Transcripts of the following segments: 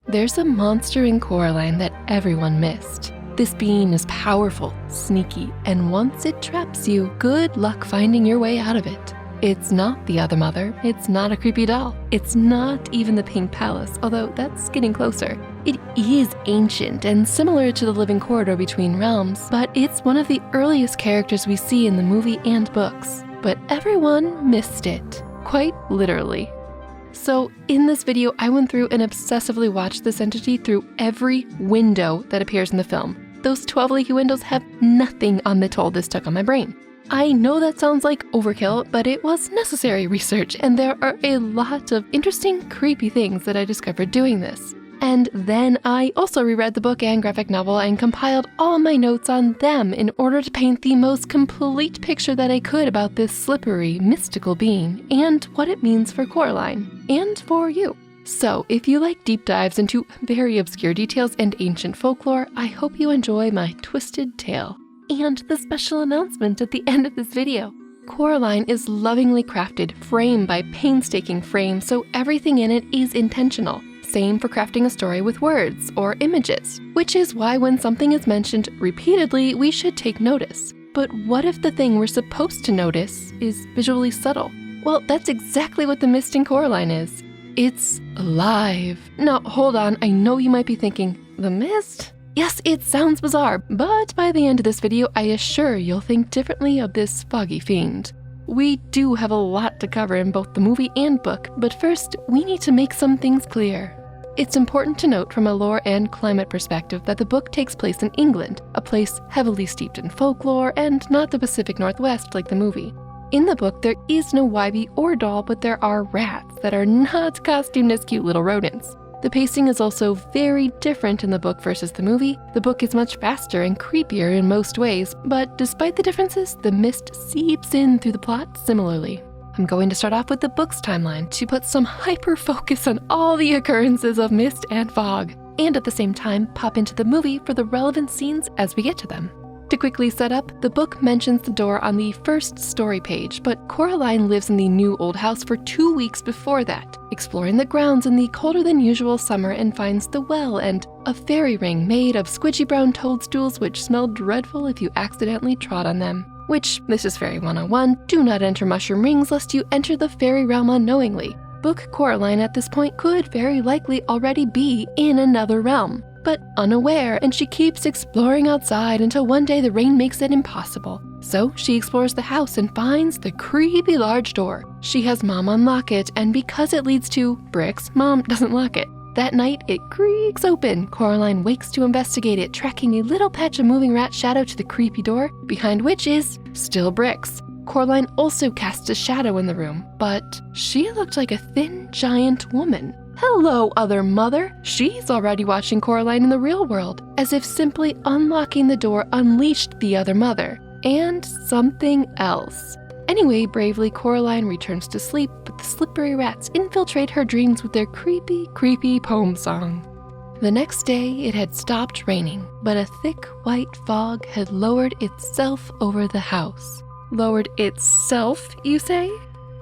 There's a monster in Coraline that everyone missed. This being is powerful, sneaky, and once it traps you, good luck finding your way out of it. It's not the other mother, it's not a creepy doll, it's not even the Pink Palace, although that's getting closer. It is ancient and similar to the living corridor between realms, but it's one of the earliest characters we see in the movie and books. But everyone missed it, quite literally. So in this video, I went through and obsessively watched this entity through every window that appears in the film. Those 12 leaky windows have nothing on the toll this took on my brain. I know that sounds like overkill, but it was necessary research, and there are a lot of interesting, creepy things that I discovered doing this. And then I also reread the book and graphic novel and compiled all my notes on them in order to paint the most complete picture that I could about this slippery, mystical being and what it means for Coraline, and for you. So if you like deep dives into very obscure details and ancient folklore, I hope you enjoy my twisted tale. And the special announcement at the end of this video. Coraline is lovingly crafted frame by painstaking frame, so everything in it is intentional. Same for crafting a story with words or images, which is why when something is mentioned repeatedly, we should take notice. But what if the thing we're supposed to notice is visually subtle? Well, that's exactly what the mist in Coraline is. It's alive. Now, hold on, I know you might be thinking, the mist? Yes, it sounds bizarre, but by the end of this video, I assure you'll think differently of this foggy fiend. We do have a lot to cover in both the movie and book, but first, we need to make some things clear. It's important to note from a lore and climate perspective that the book takes place in England, a place heavily steeped in folklore and not the Pacific Northwest like the movie. In the book, there is no Wybie or doll, but there are rats that are not costumed as cute little rodents. The pacing is also very different in the book versus the movie. The book is much faster and creepier in most ways, but despite the differences, the mist seeps in through the plot similarly. I'm going to start off with the book's timeline to put some hyper-focus on all the occurrences of mist and fog, and at the same time pop into the movie for the relevant scenes as we get to them. To quickly set up, the book mentions the door on the first story page, but Coraline lives in the new old house for 2 weeks before that, exploring the grounds in the colder than usual summer and finds the well and a fairy ring made of squidgy brown toadstools which smell dreadful if you accidentally trod on them. Which, this is Fairy 101, do not enter mushroom rings lest you enter the fairy realm unknowingly. Book Coraline at this point could very likely already be in another realm, but unaware, and she keeps exploring outside until one day the rain makes it impossible. So she explores the house and finds the creepy large door. She has Mom unlock it, and because it leads to bricks, Mom doesn't lock it. That night, it creaks open. Coraline wakes to investigate it, tracking a little patch of moving rat shadow to the creepy door, behind which is still bricks. Coraline also casts a shadow in the room, but she looked like a thin, giant woman. Hello, other mother! She's already watching Coraline in the real world, as if simply unlocking the door unleashed the other mother. And something else. Anyway, bravely, Coraline returns to sleep, but the slippery rats infiltrate her dreams with their creepy, creepy poem song. The next day, it had stopped raining, but a thick white fog had lowered itself over the house. Lowered itself, you say?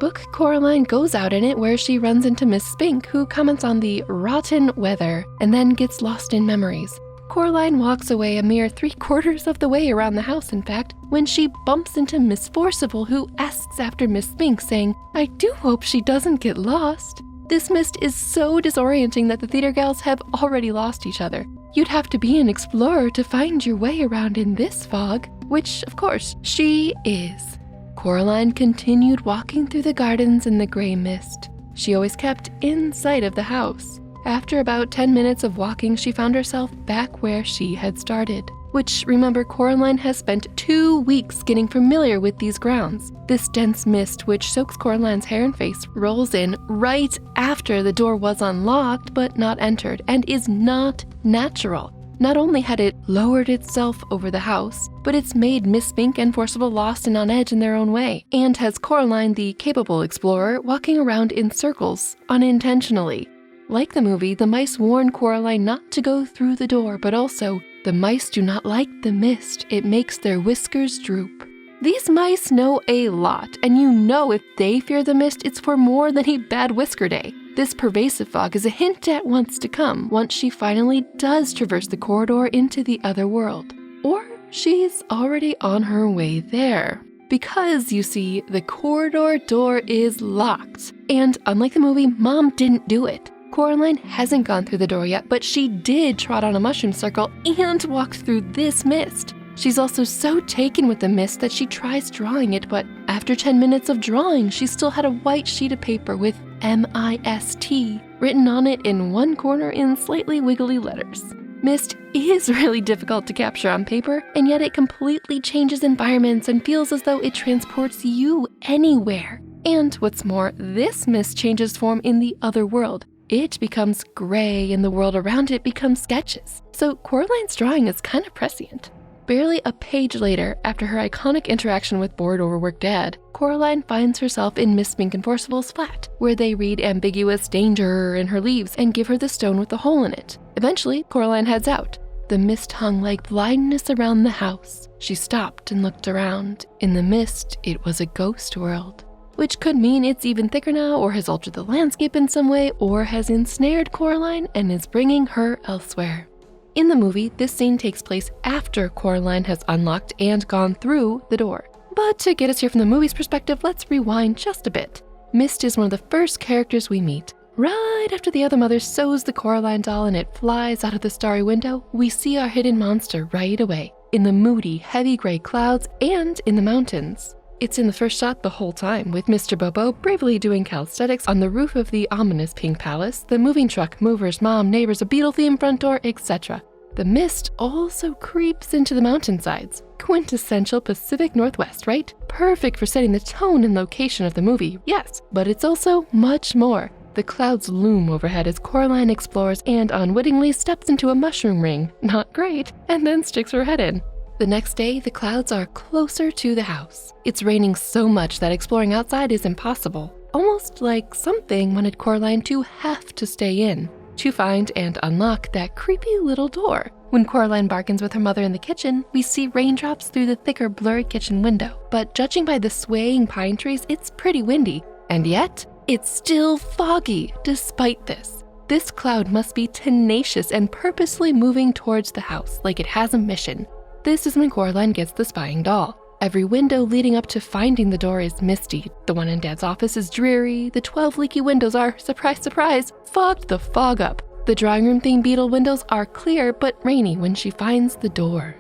Book Coraline goes out in it where she runs into Miss Spink, who comments on the rotten weather and then gets lost in memories. Coraline walks away a mere 3/4 of the way around the house, in fact, when she bumps into Miss Forcible, who asks after Miss Spink, saying, "I do hope she doesn't get lost." This mist is so disorienting that the theater gals have already lost each other. You'd have to be an explorer to find your way around in this fog, which, of course, she is. Coraline continued walking through the gardens in the gray mist. She always kept in sight of the house. After about 10 minutes of walking, she found herself back where she had started. Which, remember, Coraline has spent 2 weeks getting familiar with these grounds. This dense mist, which soaks Coraline's hair and face, rolls in right after the door was unlocked but not entered, and is not natural. Not only had it lowered itself over the house, but it's made Miss Spink and Forcible lost and on edge in their own way, and has Coraline, the capable explorer, walking around in circles, unintentionally. Like the movie, the mice warn Coraline not to go through the door, but also, the mice do not like the mist. It makes their whiskers droop. These mice know a lot, and you know if they fear the mist, it's for more than a bad whisker day. This pervasive fog is a hint at what's to come once she finally does traverse the corridor into the other world. Or she's already on her way there. Because, you see, the corridor door is locked. And unlike the movie, Mom didn't do it. Coraline hasn't gone through the door yet, but she did trot on a mushroom circle and walk through this mist. She's also so taken with the mist that she tries drawing it, but after 10 minutes of drawing, she still had a white sheet of paper with M-I-S-T written on it in one corner in slightly wiggly letters. Mist is really difficult to capture on paper, and yet it completely changes environments and feels as though it transports you anywhere. And what's more, this mist changes form in the other world. It becomes gray and the world around it becomes sketches. So Coraline's drawing is kind of prescient. Barely a page later, after her iconic interaction with bored, overworked Dad, Coraline finds herself in Miss Spinkenforcible's flat, where they read ambiguous danger in her leaves and give her the stone with the hole in it. Eventually, Coraline heads out. The mist hung like blindness around the house. She stopped and looked around. In the mist, it was a ghost world, which could mean it's even thicker now, or has altered the landscape in some way, or has ensnared Coraline and is bringing her elsewhere. In the movie, this scene takes place after Coraline has unlocked and gone through the door. But to get us here from the movie's perspective, let's rewind just a bit. Mist is one of the first characters we meet. Right after the other mother sews the Coraline doll and it flies out of the starry window, we see our hidden monster right away, in the moody, heavy gray clouds and in the mountains. It's in the first shot the whole time, with Mr. Bobo bravely doing calisthenics on the roof of the ominous Pink Palace, the moving truck, movers, mom, neighbors, a Beatle-themed front door, etc. The mist also creeps into the mountainsides. Quintessential Pacific Northwest, right? Perfect for setting the tone and location of the movie, yes, but it's also much more. The clouds loom overhead as Coraline explores and unwittingly steps into a mushroom ring, not great, and then sticks her head in. The next day, the clouds are closer to the house. It's raining so much that exploring outside is impossible. Almost like something wanted Coraline to have to stay in, to find and unlock that creepy little door. When Coraline bargains with her mother in the kitchen, we see raindrops through the thicker, blurred kitchen window. But judging by the swaying pine trees, it's pretty windy. And yet, it's still foggy despite this. This cloud must be tenacious and purposely moving towards the house like it has a mission. This is when Coraline gets the spying doll. Every window leading up to finding the door is misty. The one in Dad's office is dreary. The 12 leaky windows are, surprise, surprise, fogged the fog up. The drawing room themed beetle windows are clear but rainy when she finds the door.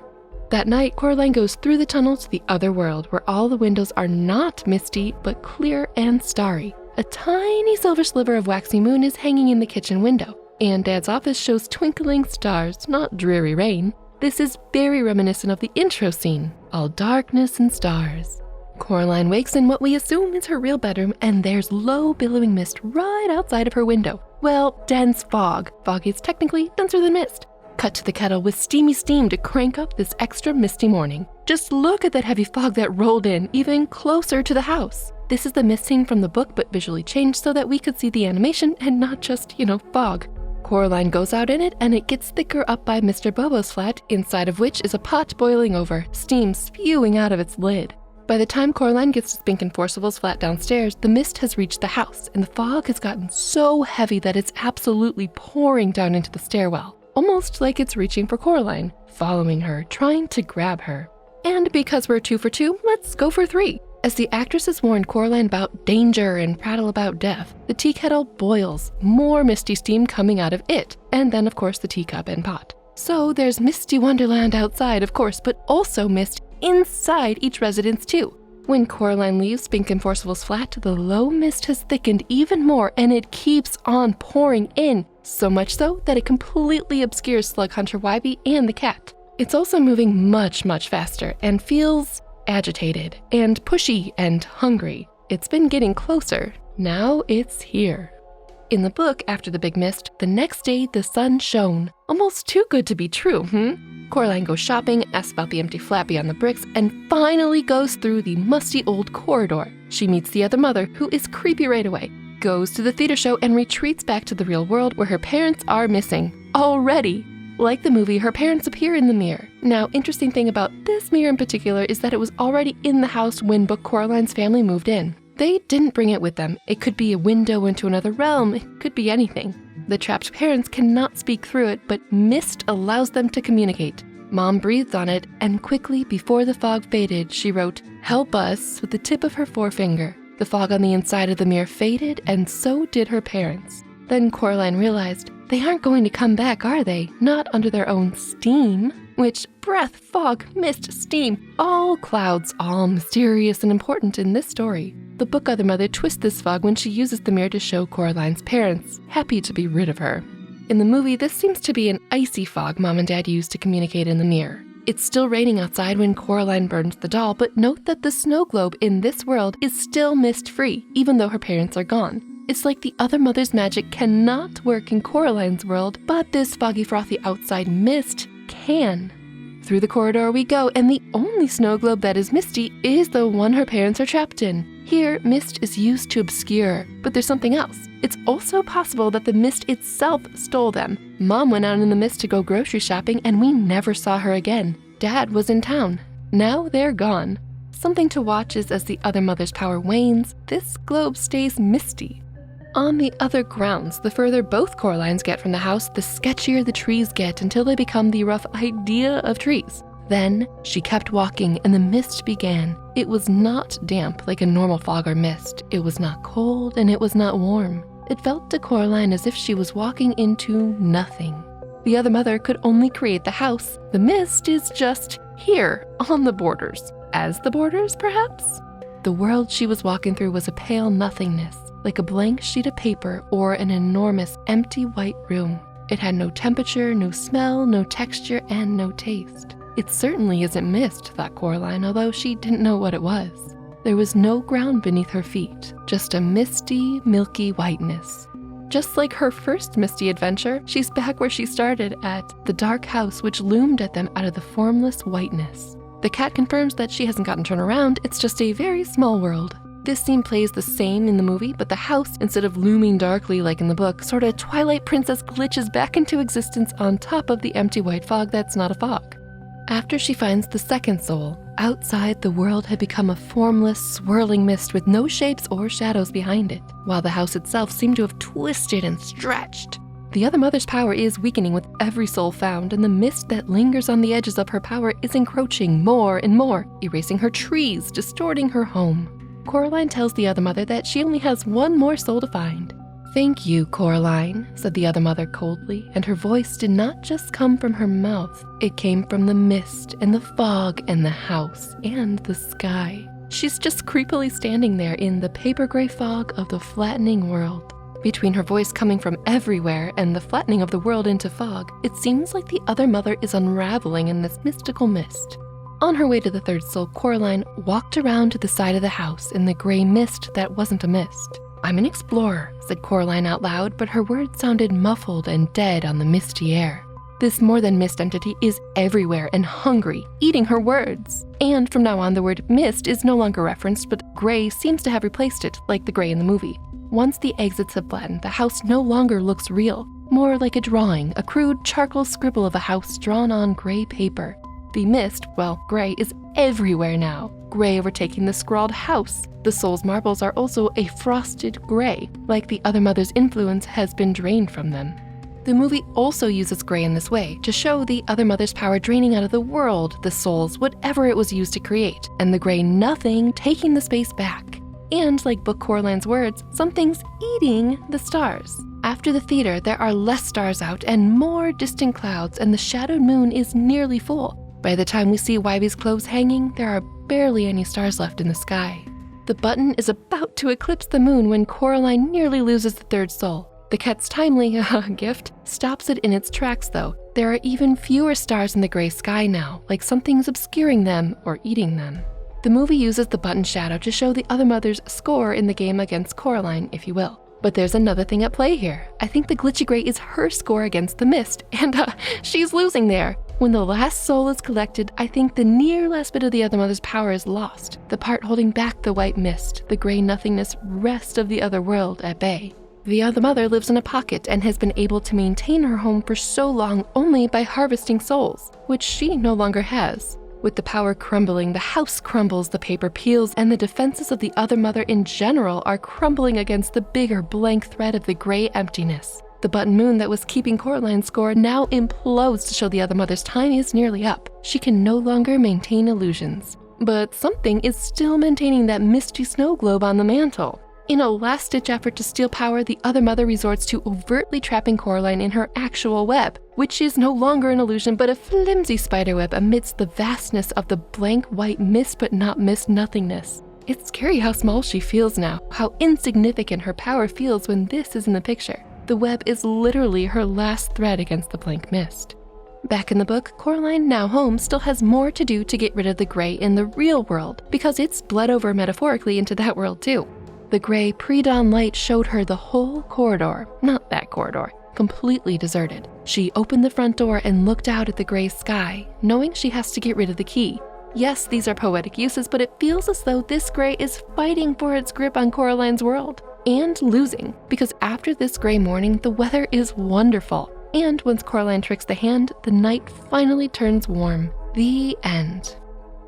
That night, Coraline goes through the tunnel to the other world, where all the windows are not misty but clear and starry. A tiny silver sliver of waxy moon is hanging in the kitchen window, and Dad's office shows twinkling stars, not dreary rain. This is very reminiscent of the intro scene, all darkness and stars. Coraline wakes in what we assume is her real bedroom, and there's low billowing mist right outside of her window. Well, dense fog. Fog is technically denser than mist. Cut to the kettle with steamy steam to crank up this extra misty morning. Just look at that heavy fog that rolled in even closer to the house. This is the mist scene from the book, but visually changed so that we could see the animation and not just, fog. Coraline goes out in it, and it gets thicker up by Mr. Bobo's flat, inside of which is a pot boiling over, steam spewing out of its lid. By the time Coraline gets to Spinkenforcible's flat downstairs, the mist has reached the house, and the fog has gotten so heavy that it's absolutely pouring down into the stairwell, almost like it's reaching for Coraline, following her, trying to grab her. And because we're 2 for 2, let's go for 3. As the actresses warn Coraline about danger and prattle about death, the tea kettle boils, more misty steam coming out of it, and then of course the teacup and pot. So there's misty wonderland outside, of course, but also mist inside each residence too. When Coraline leaves Spinkenforcible's flat, the low mist has thickened even more, and it keeps on pouring in, so much so that it completely obscures Slug Hunter Wybie and the cat. It's also moving much, much faster and feels agitated and pushy and hungry. It's been getting closer. Now it's here. In the book, after the big mist, the next day the sun shone. Almost too good to be true, Coraline goes shopping, asks about the empty flat beyond the bricks, and finally goes through the musty old corridor. She meets the other mother, who is creepy right away, goes to the theater show, and retreats back to the real world where her parents are missing. Already! Like the movie, her parents appear in the mirror. Now, interesting thing about this mirror in particular is that it was already in the house when Book Coraline's family moved in. They didn't bring it with them. It could be a window into another realm. It could be anything. The trapped parents cannot speak through it, but mist allows them to communicate. Mom breathed on it, and quickly, before the fog faded, she wrote, "Help us," with the tip of her forefinger. The fog on the inside of the mirror faded, and so did her parents. Then Coraline realized, they aren't going to come back, are they? Not under their own steam. Which, breath, fog, mist, steam, all clouds, all mysterious and important in this story. The book Other Mother twists this fog when she uses the mirror to show Coraline's parents, happy to be rid of her. In the movie, this seems to be an icy fog Mom and Dad used to communicate in the mirror. It's still raining outside when Coraline burns the doll, but note that the snow globe in this world is still mist-free, even though her parents are gone. It's like the Other Mother's magic cannot work in Coraline's world, but this foggy, frothy outside mist can. Through the corridor we go, and the only snow globe that is misty is the one her parents are trapped in. Here, mist is used to obscure, but there's something else. It's also possible that the mist itself stole them. Mom went out in the mist to go grocery shopping, and we never saw her again. Dad was in town. Now they're gone. Something to watch is as the Other Mother's power wanes, this globe stays misty. On the other grounds, the further both Coralines get from the house, the sketchier the trees get until they become the rough idea of trees. Then she kept walking and the mist began. It was not damp like a normal fog or mist. It was not cold and it was not warm. It felt to Coraline as if she was walking into nothing. The Other Mother could only create the house. The mist is just here, on the borders. As the borders, perhaps? The world she was walking through was a pale nothingness, like a blank sheet of paper or an enormous empty white room. It had no temperature, no smell, no texture, and no taste. It certainly isn't mist, thought Coraline, although she didn't know what it was. There was no ground beneath her feet, just a misty, milky whiteness. Just like her first misty adventure, she's back where she started, at the dark house which loomed at them out of the formless whiteness. The cat confirms that she hasn't gotten turned around, it's just a very small world. This scene plays the same in the movie, but the house, instead of looming darkly like in the book, sort of Twilight Princess glitches back into existence on top of the empty white fog that's not a fog. After she finds the second soul, outside the world had become a formless, swirling mist with no shapes or shadows behind it, while the house itself seemed to have twisted and stretched. The Other Mother's power is weakening with every soul found, and the mist that lingers on the edges of her power is encroaching more and more, erasing her trees, distorting her home. Coraline tells the Other Mother that she only has one more soul to find. "Thank you, Coraline," said the Other Mother coldly, and her voice did not just come from her mouth. It came from the mist and the fog and the house and the sky. She's just creepily standing there in the paper gray fog of the flattening world. Between her voice coming from everywhere and the flattening of the world into fog, it seems like the Other Mother is unraveling in this mystical mist. On her way to the third soul, Coraline walked around to the side of the house in the gray mist that wasn't a mist. "I'm an explorer," said Coraline out loud, but her words sounded muffled and dead on the misty air. This more than mist entity is everywhere and hungry, eating her words. And from now on, the word mist is no longer referenced, but gray seems to have replaced it, like the gray in the movie. Once the exits have flattened, the house no longer looks real, more like a drawing, a crude charcoal scribble of a house drawn on gray paper. The mist, well, gray, is everywhere now, gray overtaking the scrawled house. The soul's marbles are also a frosted gray, like the Other Mother's influence has been drained from them. The movie also uses gray in this way to show the Other Mother's power draining out of the world, the souls, whatever it was used to create, and the gray nothing taking the space back. And like Book Coraline's words, something's eating the stars. After the theater, there are less stars out and more distant clouds, and the shadowed moon is nearly full. By the time we see Wybie's clothes hanging, there are barely any stars left in the sky. The button is about to eclipse the moon when Coraline nearly loses the third soul. The cat's timely gift stops it in its tracks, though. There are even fewer stars in the gray sky now, like something's obscuring them or eating them. The movie uses the button shadow to show the Other Mother's score in the game against Coraline, if you will. But there's another thing at play here. I think the glitchy gray is her score against the mist, and she's losing there. When the last soul is collected, I think the near last bit of the Other Mother's power is lost, the part holding back the white mist, the gray nothingness rest of the other world at bay. The Other Mother lives in a pocket and has been able to maintain her home for so long only by harvesting souls, which she no longer has. With the power crumbling, the house crumbles, the paper peels, and the defenses of the other mother in general are crumbling against the bigger blank thread of the gray emptiness. The button moon that was keeping Coraline's score now implodes to show the other mother's time is nearly up. She can no longer maintain illusions. But something is still maintaining that misty snow globe on the mantle. In a last-ditch effort to steal power, the other mother resorts to overtly trapping Coraline in her actual web, which is no longer an illusion but a flimsy spiderweb amidst the vastness of the blank white mist but not mist nothingness. It's scary how small she feels now, how insignificant her power feels when this is in the picture. The web is literally her last thread against the blank mist. Back in the book, Coraline, now home, still has more to do to get rid of the gray in the real world, because it's bled over metaphorically into that world too. The gray pre-dawn light showed her the whole corridor, not that corridor, completely deserted. She opened the front door and looked out at the gray sky, knowing she has to get rid of the key. Yes, these are poetic uses, but it feels as though this gray is fighting for its grip on Coraline's world, and losing, because after this gray morning, the weather is wonderful. And once Coraline tricks the hand, the night finally turns warm. The end.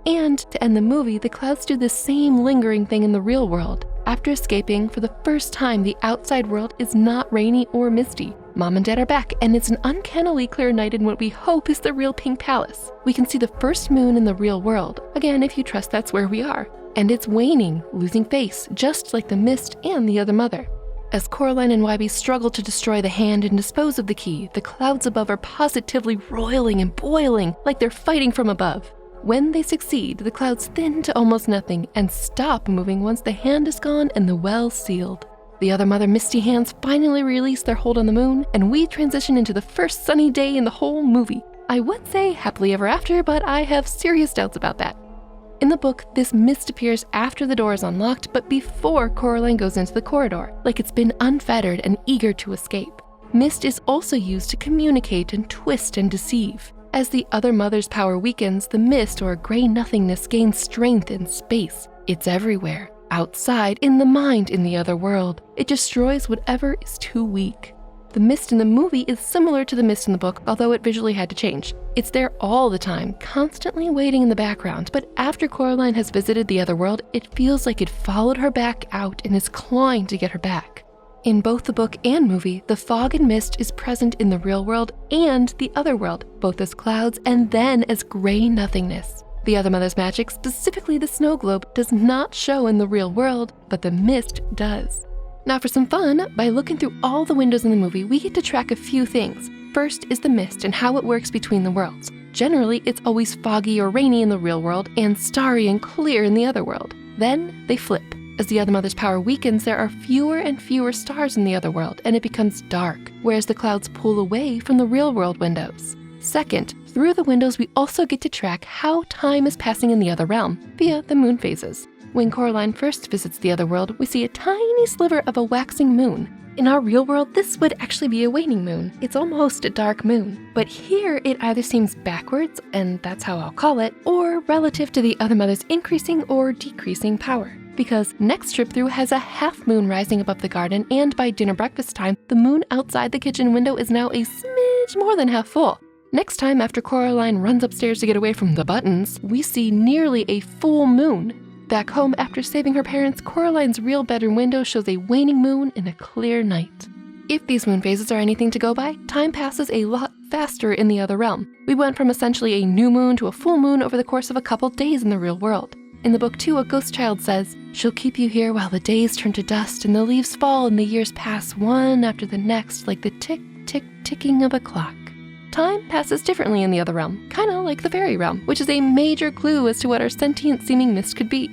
And to end the movie, the clouds do the same lingering thing in the real world. After escaping, for the first time, the outside world is not rainy or misty. Mom and Dad are back, and it's an uncannily clear night in what we hope is the real Pink Palace. We can see the first moon in the real world, again if you trust that's where we are. And it's waning, losing face, just like the mist and the other mother. As Coraline and Wybie struggle to destroy the hand and dispose of the key, the clouds above are positively roiling and boiling like they're fighting from above. When they succeed, the clouds thin to almost nothing and stop moving once the hand is gone and the well sealed. The other mother misty hands finally release their hold on the moon, and we transition into the first sunny day in the whole movie. I would say happily ever after, but I have serious doubts about that. In the book, this mist appears after the door is unlocked, but before Coraline goes into the corridor, like it's been unfettered and eager to escape. Mist is also used to communicate and twist and deceive. As the other mother's power weakens, the mist or gray nothingness gains strength in space. It's everywhere, outside, in the mind, in the other world. It destroys whatever is too weak. The mist in the movie is similar to the mist in the book, although it visually had to change. It's there all the time, constantly waiting in the background, but after Coraline has visited the other world, it feels like it followed her back out and is clawing to get her back. In both the book and movie, the fog and mist is present in the real world and the other world, both as clouds and then as gray nothingness. The other mother's magic, specifically the snow globe, does not show in the real world, but the mist does. Now for some fun, by looking through all the windows in the movie, we get to track a few things. First is the mist and how it works between the worlds. Generally, it's always foggy or rainy in the real world and starry and clear in the other world. Then they flip. As the other mother's power weakens, there are fewer and fewer stars in the other world, and it becomes dark, whereas the clouds pull away from the real world windows. Second, through the windows, we also get to track how time is passing in the other realm via the moon phases. When Coraline first visits the other world, we see a tiny sliver of a waxing moon. In our real world, this would actually be a waning moon. It's almost a dark moon. But here, it either seems backwards, and that's how I'll call it, or relative to the other mother's increasing or decreasing power. Because next trip through has a half moon rising above the garden, and by dinner breakfast time, the moon outside the kitchen window is now a smidge more than half full. Next time, after Coraline runs upstairs to get away from the buttons, we see nearly a full moon. Back home, after saving her parents, Coraline's real bedroom window shows a waning moon in a clear night. If these moon phases are anything to go by, time passes a lot faster in the other realm. We went from essentially a new moon to a full moon over the course of a couple days in the real world. In the book too, a ghost child says, "She'll keep you here while the days turn to dust and the leaves fall and the years pass one after the next like the tick, tick, ticking of a clock." Time passes differently in the other realm, kinda like the fairy realm, which is a major clue as to what our sentient-seeming mist could be.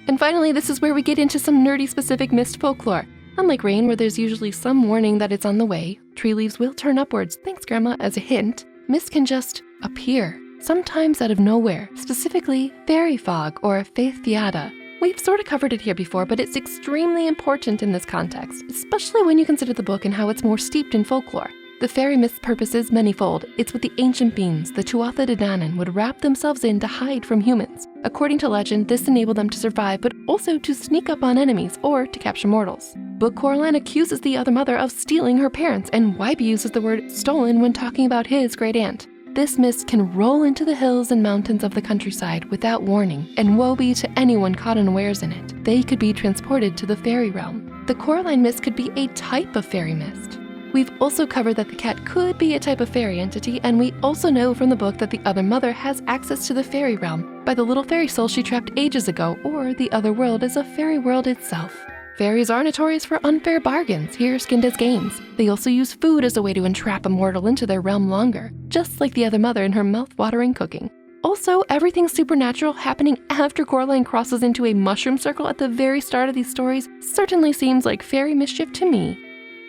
And finally, this is where we get into some nerdy-specific mist folklore. Unlike rain, where there's usually some warning that it's on the way, tree leaves will turn upwards, thanks Grandma, as a hint, mist can just appear, sometimes out of nowhere, specifically fairy fog or faith fiata. We've sort of covered it here before, but it's extremely important in this context, especially when you consider the book and how it's more steeped in folklore. The fairy mist's purpose is manifold. It's what the ancient beings, the Tuatha De Danann, would wrap themselves in to hide from humans. According to legend, this enabled them to survive, but also to sneak up on enemies or to capture mortals. But Coraline accuses the other mother of stealing her parents, and Wybie uses the word stolen when talking about his great aunt. this mist can roll into the hills and mountains of the countryside without warning, and woe be to anyone caught unawares in it. They could be transported to the fairy realm. The Coraline mist could be a type of fairy mist. We've also covered that the cat could be a type of fairy entity, and we also know from the book that the other mother has access to the fairy realm by the little fairy soul she trapped ages ago, or the other world is a fairy world itself. Fairies are notorious for unfair bargains, here skinned as gains. They also use food as a way to entrap a mortal into their realm longer, just like the other mother in her mouth-watering cooking. Also, everything supernatural happening after Coraline crosses into a mushroom circle at the very start of these stories certainly seems like fairy mischief to me.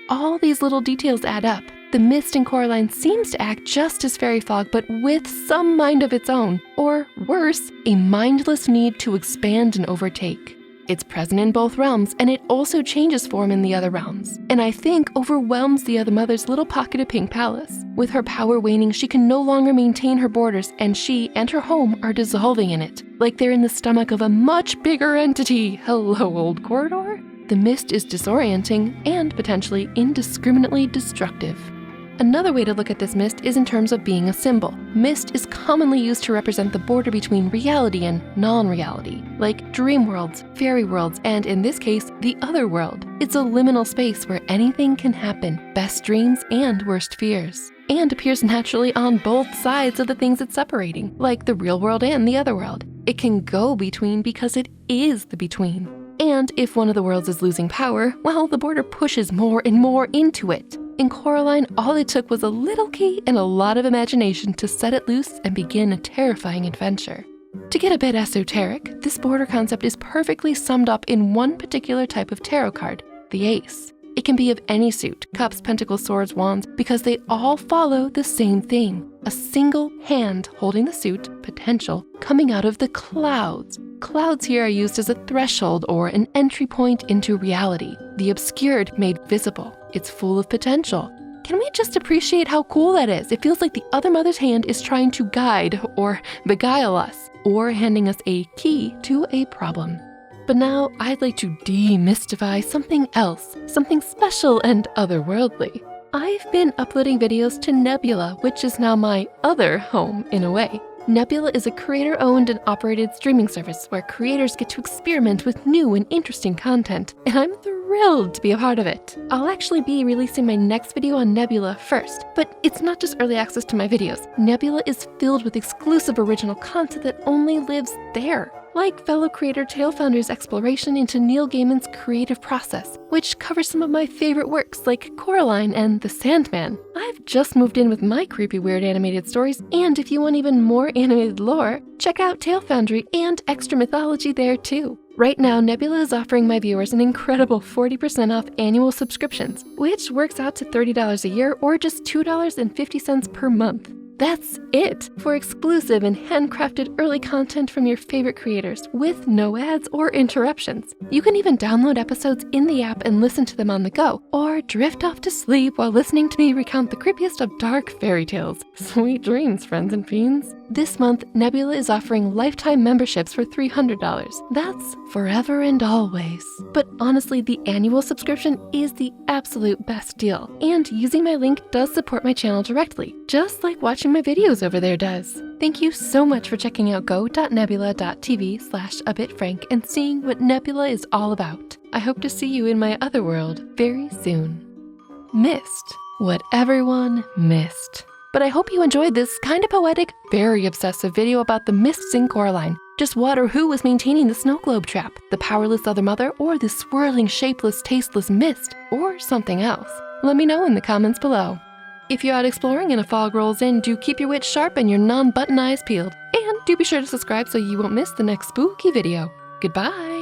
All these little details add up. The mist in Coraline seems to act just as fairy fog, but with some mind of its own, or worse, a mindless need to expand and overtake. It's present in both realms, and it also changes form in the other realms, and I think overwhelms the other mother's little pocket of Pink Palace. With her power waning, she can no longer maintain her borders, and she and her home are dissolving in it, like they're in the stomach of a much bigger entity. Hello, old corridor? The mist is disorienting and potentially indiscriminately destructive. Another way to look at this mist is in terms of being a symbol. Mist is commonly used to represent the border between reality and non-reality, like dream worlds, fairy worlds, and in this case, the other world. It's a liminal space where anything can happen, best dreams and worst fears, and appears naturally on both sides of the things it's separating, like the real world and the other world. It can go between because it is the between. And if one of the worlds is losing power, well, the border pushes more and more into it. In Coraline, all it took was a little key and a lot of imagination to set it loose and begin a terrifying adventure. To get a bit esoteric, this border concept is perfectly summed up in one particular type of tarot card, the Ace. It can be of any suit, cups, pentacles, swords, wands, because they all follow the same thing. A single hand holding the suit, potential, coming out of the clouds. Clouds here are used as a threshold or an entry point into reality. The obscured made visible. It's full of potential. Can we just appreciate how cool that is? It feels like the other mother's hand is trying to guide or beguile us, or handing us a key to a problem. But now I'd like to demystify something else, something special and otherworldly. I've been uploading videos to Nebula, which is now my other home in a way. Nebula is a creator-owned and operated streaming service where creators get to experiment with new and interesting content, and I'm thrilled to be a part of it. I'll actually be releasing my next video on Nebula first, but it's not just early access to my videos. Nebula is filled with exclusive original content that only lives there. Like fellow creator Talefounder's exploration into Neil Gaiman's creative process, which covers some of my favorite works like Coraline and The Sandman. I've just moved in with my creepy weird animated stories, and if you want even more animated lore, check out Tale Foundry and Extra Mythology there too. Right now, Nebula is offering my viewers an incredible 40% off annual subscriptions, which works out to $30 a year or just $2.50 per month. That's it for exclusive and handcrafted early content from your favorite creators with no ads or interruptions. You can even download episodes in the app and listen to them on the go, or drift off to sleep while listening to me recount the creepiest of dark fairy tales. Sweet dreams, friends and fiends. This month, Nebula is offering lifetime memberships for $300. That's forever and always. But honestly, the annual subscription is the absolute best deal, and using my link does support my channel directly, just like watching my videos over there does. Thank you so much for checking out go.nebula.tv/abitfrank and seeing what Nebula is all about. I hope to see you in my other world very soon. Missed what everyone missed. But I hope you enjoyed this kind of poetic, very obsessive video about the mists in Coraline. Just what or who was maintaining the snow globe trap? The powerless other mother, or the swirling, shapeless, tasteless mist, or something else? Let me know in the comments below. If you're out exploring and a fog rolls in, do keep your wits sharp and your non-button eyes peeled. And do be sure to subscribe so you won't miss the next spooky video. Goodbye!